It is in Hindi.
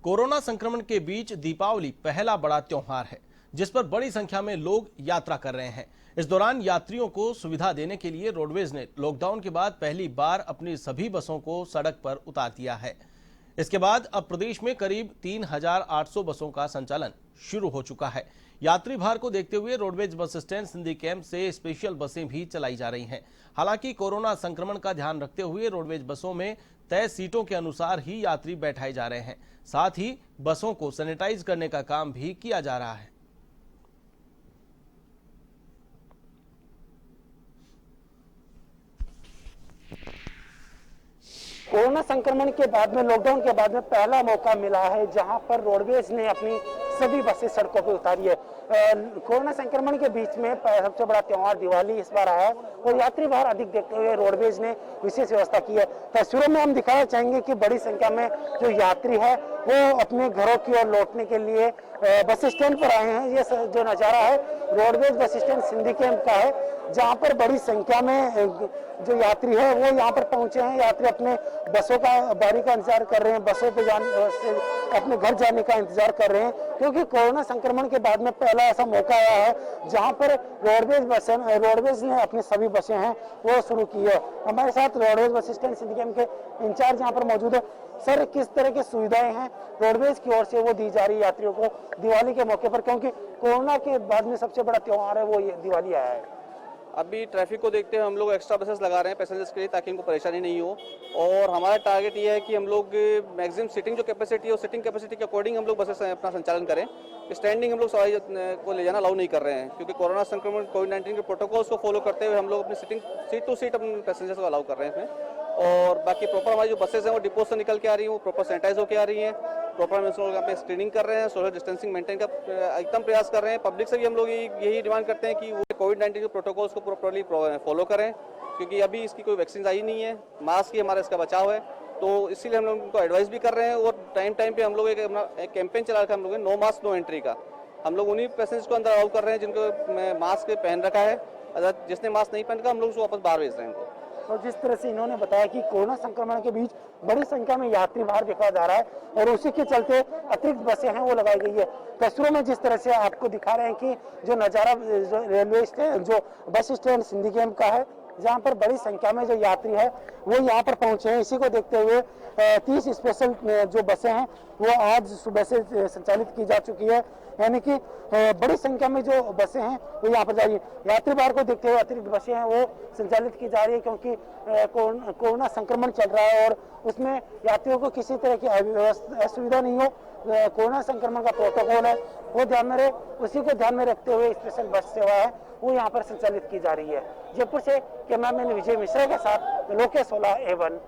कोरोना संक्रमण के बीच दीपावली पहला बड़ा त्योहार है जिस पर बड़ी संख्या में लोग यात्रा कर रहे हैं। इस दौरान यात्रियों को सुविधा देने के लिए रोडवेज ने लॉकडाउन के बाद पहली बार अपनी सभी बसों को सड़क पर उतार दिया है। इसके बाद अब प्रदेश में करीब 3,800 बसों का संचालन शुरू हो चुका है। यात्री भार को देखते हुए roadways bus stand Sindhi camp से स्पेशल बसें भी चलाई जा रही हैं। हालांकि कोरोना संक्रमण का ध्यान रखते हुए रोडवेज बसों में तय सीटों के अनुसार ही यात्री बैठाए जा रहे हैं। साथ ही बसों को सैनिटाइज करने का काम भी किया जा रहा है। कोरोना संक्रमण के बाद में, लॉकडाउन के बाद में पहला मौका मिला है जहां पर रोडवेज ने अपनी सभी बसें सड़कों पर उतारी है। कोरोना संक्रमण के बीच में सबसे बड़ा त्योहार दिवाली इस बार आया है और यात्री भार अधिक देखते हुए रोडवेज ने विशेष व्यवस्था की है। तस्वीरों में हम दिखाना चाहेंगे कि बड़ी संख्या में जो यात्री है वो अपने घरों की ओर लौटने के लिए बस स्टैंड पर आए हैं। ये जो नज़ारा है roadways bus stand Sindhi camp का है, जहाँ पर बड़ी संख्या में जो यात्री है वो यहाँ पर पहुंचे हैं। यात्री अपने बसों का बारी का इंतजार कर रहे हैं, बसों पे अपने घर जाने का इंतजार कर रहे हैं, क्योंकि कोरोना संक्रमण के बाद में पहला ऐसा मौका आया है जहाँ पर रोडवेज ने अपनी सभी बसें हैं वो शुरू की है। हमारे साथ roadways bus stand Sindhi camp के इंचार्ज यहाँ पर मौजूद है। सर, किस तरह की सुविधाएं हैं रोडवेज की ओर से वो दी जा रही है यात्रियों को दिवाली के मौके पर, क्योंकि कोरोना के बाद में सबसे बड़ा त्योहार है वो ये दिवाली आया है? अभी ट्रैफिक को देखते हुए हम लोग एक्स्ट्रा बसेस लगा रहे हैं पैसेंजर्स के लिए, ताकि इनको परेशानी नहीं हो। और हमारा टारगेट ये है कि हम लोग मैक्सिमम सीटिंग जो कैपेसिटी है, सीटिंग कैपेसिटी के अकॉर्डिंग हम लोग बसेस अपना संचालन करें। स्टैंडिंग हम लोग सवारी को ले जाना अलाउ नहीं कर रहे हैं, क्योंकि कोरोना संक्रमण कोविड-19 के प्रोटोकॉल्स को फॉलो करते हुए हम लोग अपनी सीट टू सीट अपने पैसेंजर्स को अलाउ कर रहे हैं इसमें। और बाकी प्रॉपर हमारी जो बसेस हैं वो डिपो से निकल के आ रही हैं, वो प्रॉपर सैनिटाइज होकर आ रही हैं। प्रॉपर हम लोग यहाँ पे स्क्रीनिंग कर रहे हैं, सोशल डिस्टेंसिंग मेंटेन का एकदम प्रयास कर रहे हैं। पब्लिक से भी हम लोग यही डिमांड करते हैं कि वो कोविड-19 के प्रोटोकॉल्स को प्रॉपरली फॉलो करें, क्योंकि अभी इसकी कोई वैक्सीन आई नहीं है। मास्क ही हमारा इसका बचाव है, तो इसीलिए हम लोग उनको एडवाइस भी कर रहे हैं। और टाइम पे हम लोग एक कैंपेन चला रखा है हम लोगों ने, नो मास्क नो एंट्री का। हम लोग उन्हीं पैसेंजर्स को अंदर अलाउ कर रहे हैं जिनको मास्क पहन रखा है। अगर जिसने मास्क नहीं पहन रखा हम लोग उसको वापस बाहर भेज रहे हैं इनको। और जिस तरह से इन्होंने बताया कि कोरोना संक्रमण के बीच बड़ी संख्या में यात्री बाहर देखा जा रहा है और उसी के चलते अतिरिक्त बसें हैं वो लगाई गई है। तस्वीरों में जिस तरह से आपको दिखा रहे हैं कि जो नज़ारा रेलवे स्टेशन, जो बस स्टैंड सिंधी कैंप का है, जहाँ पर बड़ी संख्या में जो यात्री है वो यहाँ पर पहुंचे हैं। इसी को देखते हुए 30 स्पेशल जो बसें हैं वो आज सुबह से संचालित की जा चुकी है, यानी कि बड़ी संख्या में जो बसें हैं वो यहाँ पर जा रही है। यात्री भार को देखते हुए अतिरिक्त बसें हैं वो संचालित की जा रही है, क्योंकि कोरोना संक्रमण चल रहा है और उसमें यात्रियों को किसी तरह की असुविधा नहीं हो। कोरोना संक्रमण का प्रोटोकॉल है वो ध्यान में रहे, उसी को ध्यान में रखते हुए स्पेशल बस सेवा है वो यहाँ पर संचालित की जा रही है। जयपुर से कैमरामैन विजय मिश्रा के साथ लोकेश सोला, A1।